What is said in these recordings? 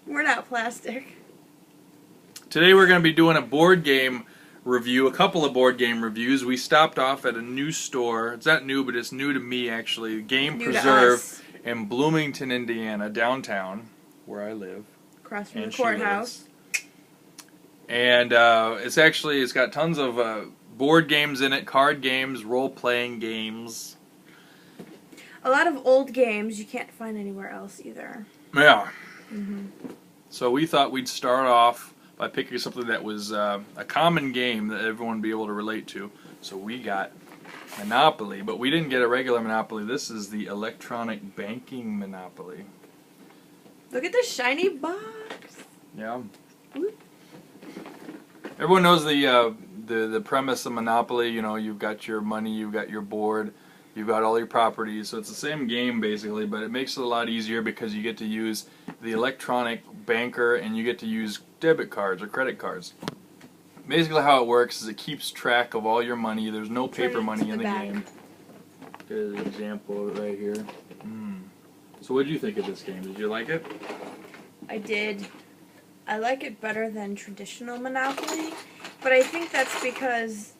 We're not plastic. Today we're going to be doing a board game review, a couple of board game reviews. We stopped off at a new store. It's not new, but it's new to me actually. Game New to Preserve us. in Bloomington, Indiana, downtown, where I live. Across from And the she courthouse. And it's got tons of board games in it, card games, role-playing games. A lot of old games you can't find anywhere else either. Yeah. Mm-hmm. So we thought we'd start off by picking something that was a common game that everyone would be able to relate to. So we got Monopoly, but we didn't get a regular Monopoly. This is the electronic banking Monopoly. Look at the shiny box. Yeah. Whoop. Everyone knows the premise of Monopoly. You know, you've got your money, you've got your board, you've got all your properties. So it's the same game basically, but it makes it a lot easier because you get to use the electronic banker and you get to use debit cards or credit cards. Basically how it works is it keeps track of all your money. There's no paper money in the game. There's an example of it right here. So what did you think of this game? Did you like it? I did. I like it better than traditional Monopoly, but I think that's because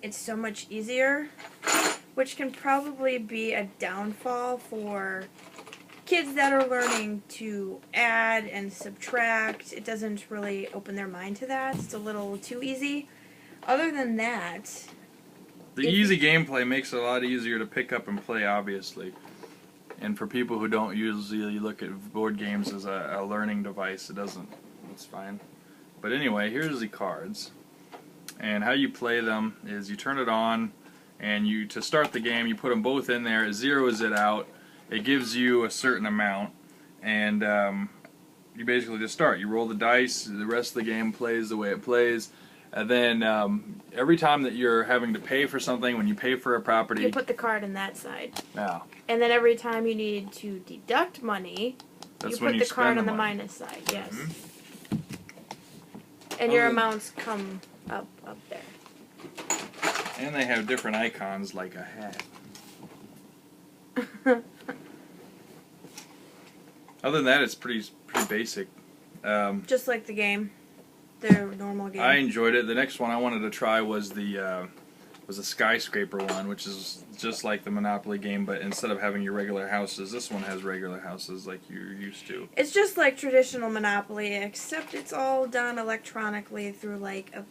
it's so much easier, which can probably be a downfall for kids that are learning to add and subtract. It doesn't really open their mind to that. It's a little too easy. Other than that, the easy gameplay makes it a lot easier to pick up and play, obviously. And for people who don't usually look at board games as a learning device, it's fine. But anyway, here's the cards. And how you play them is you turn it on, and to start the game, you put them both in there. It zeroes it out. It gives you a certain amount, and you basically just start. You roll the dice. The rest of the game plays the way it plays. And then every time that you're having to pay for something, when you pay for a property, you put the card on that side. Yeah. And then every time you need to deduct money, That's you when put you the card spend on the money. minus side. Yes. Mm-hmm. And your amounts come up there. And they have different icons like a hat. Other than that, it's pretty basic. Just like the game. Their normal game. I enjoyed it. The next one I wanted to try was the skyscraper one, which is just like the Monopoly game, but instead of having your regular houses, this one has regular houses like you're used to. It's just like traditional Monopoly, except it's all done electronically through like a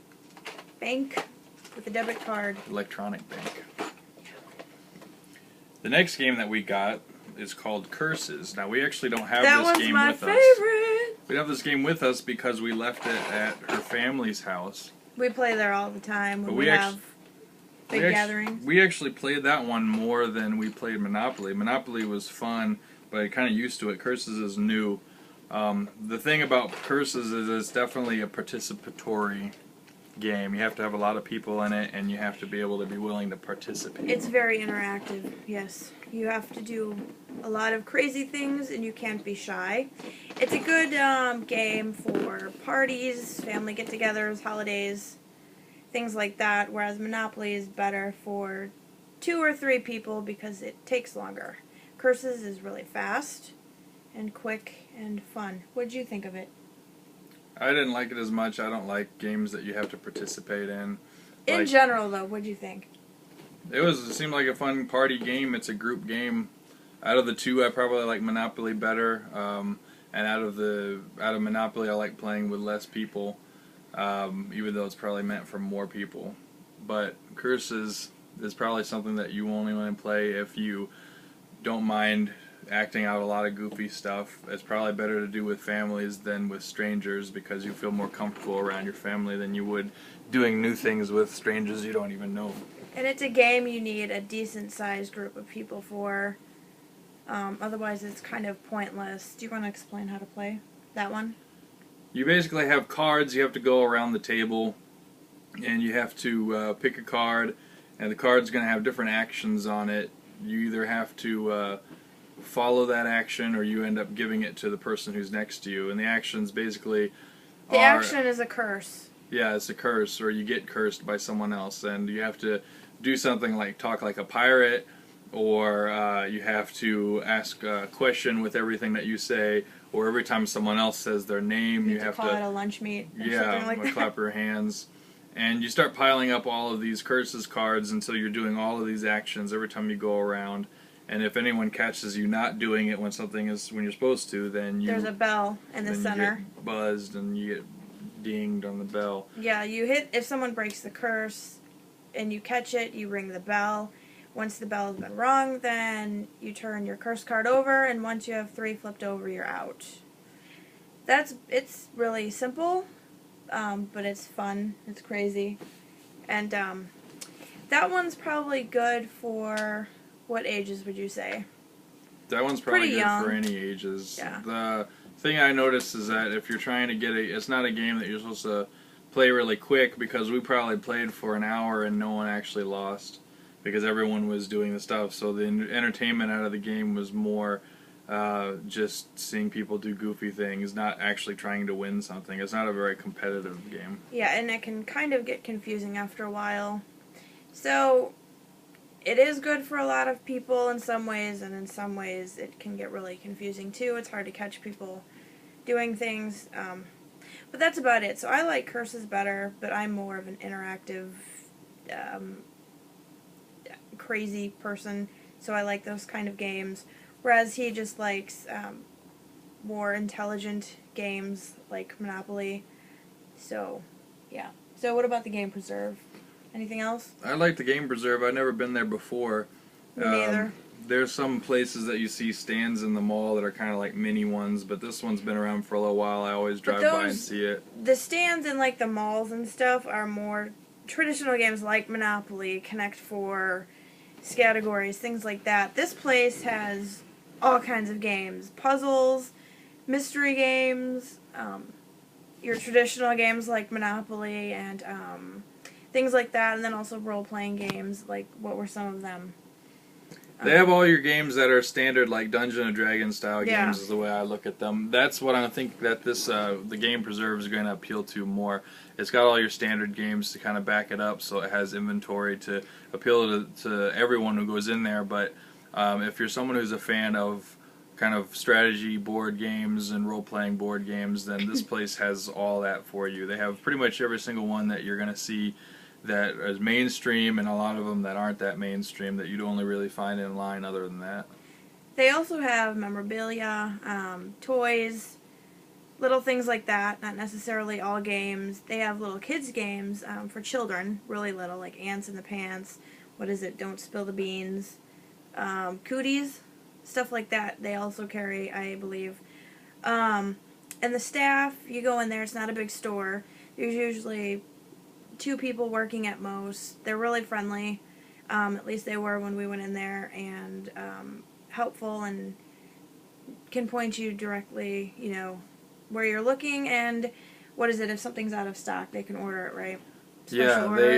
bank with a debit card. Electronic bank. The next game that we got is called Curses. Now we actually don't have this game with us. That one's my favorite. We don't have this game with us because we left it at her family's house. We play there all the time when But we have big gatherings. We actually played that one more than we played Monopoly. Monopoly was fun, but I kind of used to it. Curses is new. The thing about Curses is it's definitely a participatory game. You have to have a lot of people in it, and you have to be able to be willing to participate. It's very interactive, yes. You have to do a lot of crazy things, and you can't be shy. It's a good game for parties, family get-togethers, holidays, things like that, whereas Monopoly is better for 2 or 3 people because it takes longer. Curses is really fast and quick and fun. What did you think of it? I didn't like it as much. I don't like games that you have to participate in. In general, though, what did you think? It seemed like a fun party game. It's a group game. Out of the two, I probably like Monopoly better. And out of Monopoly, I like playing with less people, even though it's probably meant for more people. But Curses is probably something that you only want to play if you don't mind acting out a lot of goofy stuff. It's probably better to do with families than with strangers because you feel more comfortable around your family than you would doing new things with strangers you don't even know. And it's a game you need a decent-sized group of people for. Otherwise, it's kind of pointless. Do you want to explain how to play that one? You basically have cards. You have to go around the table, and you have to pick a card, and the card's going to have different actions on it. You either have to follow that action, or you end up giving it to the person who's next to you. And the actions basically The action is a curse. Yeah, it's a curse, or you get cursed by someone else, and you have to do something like talk like a pirate, or you have to ask a question with everything that you say, or every time someone else says their name, you have call it a lunch meet or something like that. clap your hands. And you start piling up all of these curses cards until you're doing all of these actions every time you go around. And if anyone catches you not doing it when you're supposed to, then there's a bell in the center. You get buzzed and you get dinged on the bell. Yeah, you hit if someone breaks the curse and you catch it, you ring the bell. Once the bell has been rung, then you turn your curse card over, and once you have 3 flipped over, you're out. It's really simple, but it's fun. It's crazy. And that one's probably good for, what ages would you say? That one's probably Pretty good young. for any ages. Yeah. The thing I noticed is that if you're trying to get it's not a game that you're supposed to play really quick, because we probably played for an hour and no one actually lost, because everyone was doing the stuff. So the entertainment out of the game was more just seeing people do goofy things, not actually trying to win something. It's not a very competitive game. Yeah, and it can kind of get confusing after a while. So it is good for a lot of people in some ways, and in some ways it can get really confusing too. It's hard to catch people doing things. But that's about it. So I like Curses better, but I'm more of an interactive, crazy person, so I like those kind of games. Whereas he just likes more intelligent games like Monopoly. So, yeah. So what about the Game Preserve? Anything else? I like the Game Preserve. I've never been there before. Me neither. There's some places that you see stands in the mall that are kind of like mini ones, but this one's been around for a little while. I always drive by and see it. The stands in like the malls and stuff are more traditional games like Monopoly, Connect 4, categories, things like that. This place has all kinds of games. Puzzles, mystery games, your traditional games like Monopoly and things like that, and then also role-playing games. Like, what were some of them? They have all your games that are standard, like Dungeons and Dragons style Yeah. games is the way I look at them. That's what I think that this the Game Preserve is going to appeal to more. It's got all your standard games to kind of back it up, so it has inventory to appeal to everyone who goes in there. But if you're someone who's a fan of kind of strategy board games and role-playing board games, then this place has all that for you. They have pretty much every single one that you're going to see that is mainstream, and a lot of them that aren't that mainstream that you'd only really find in line other than that. They also have memorabilia, toys, little things like that, not necessarily all games. They have little kids games for children, really little, like Ants in the Pants, what is it, Don't Spill the Beans, Cooties, stuff like that. They also carry, I believe. And the staff, you go in there, it's not a big store. There's usually 2 people working at most. They're really friendly. At least they were when we went in there, and helpful, and can point you directly, you know, where you're looking, and what is it, if something's out of stock, they can order it, right?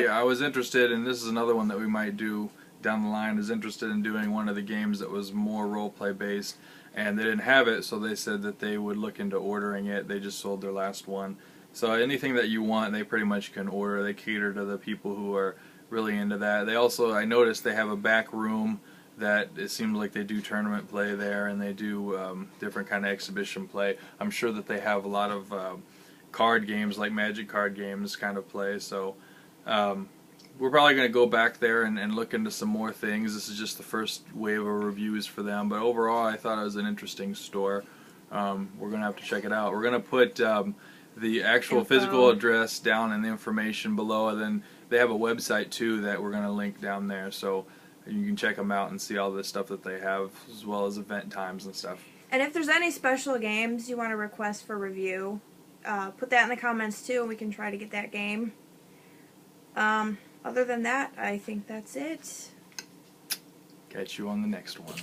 I was interested, and this is another one that we might do down the line, is interested in doing one of the games that was more role-play based, and they didn't have it, so they said that they would look into ordering it. They just sold their last one. So anything that you want, they pretty much can order. They cater to the people who are really into that. They also, I noticed they have a back room that it seems like they do tournament play there, and they do different kind of exhibition play. I'm sure that they have a lot of card games, like Magic card games kind of play. So we're probably going to go back there and look into some more things. This is just the first wave of reviews for them. But overall, I thought it was an interesting store. We're going to have to check it out. We're going to put the actual physical address down and the information below, and then they have a website too that we're going to link down there, so you can check them out and see all the stuff that they have, as well as event times and stuff. And if there's any special games you want to request for review, put that in the comments too, and we can try to get that game. Other than that, I think that's it. Catch you on the next one.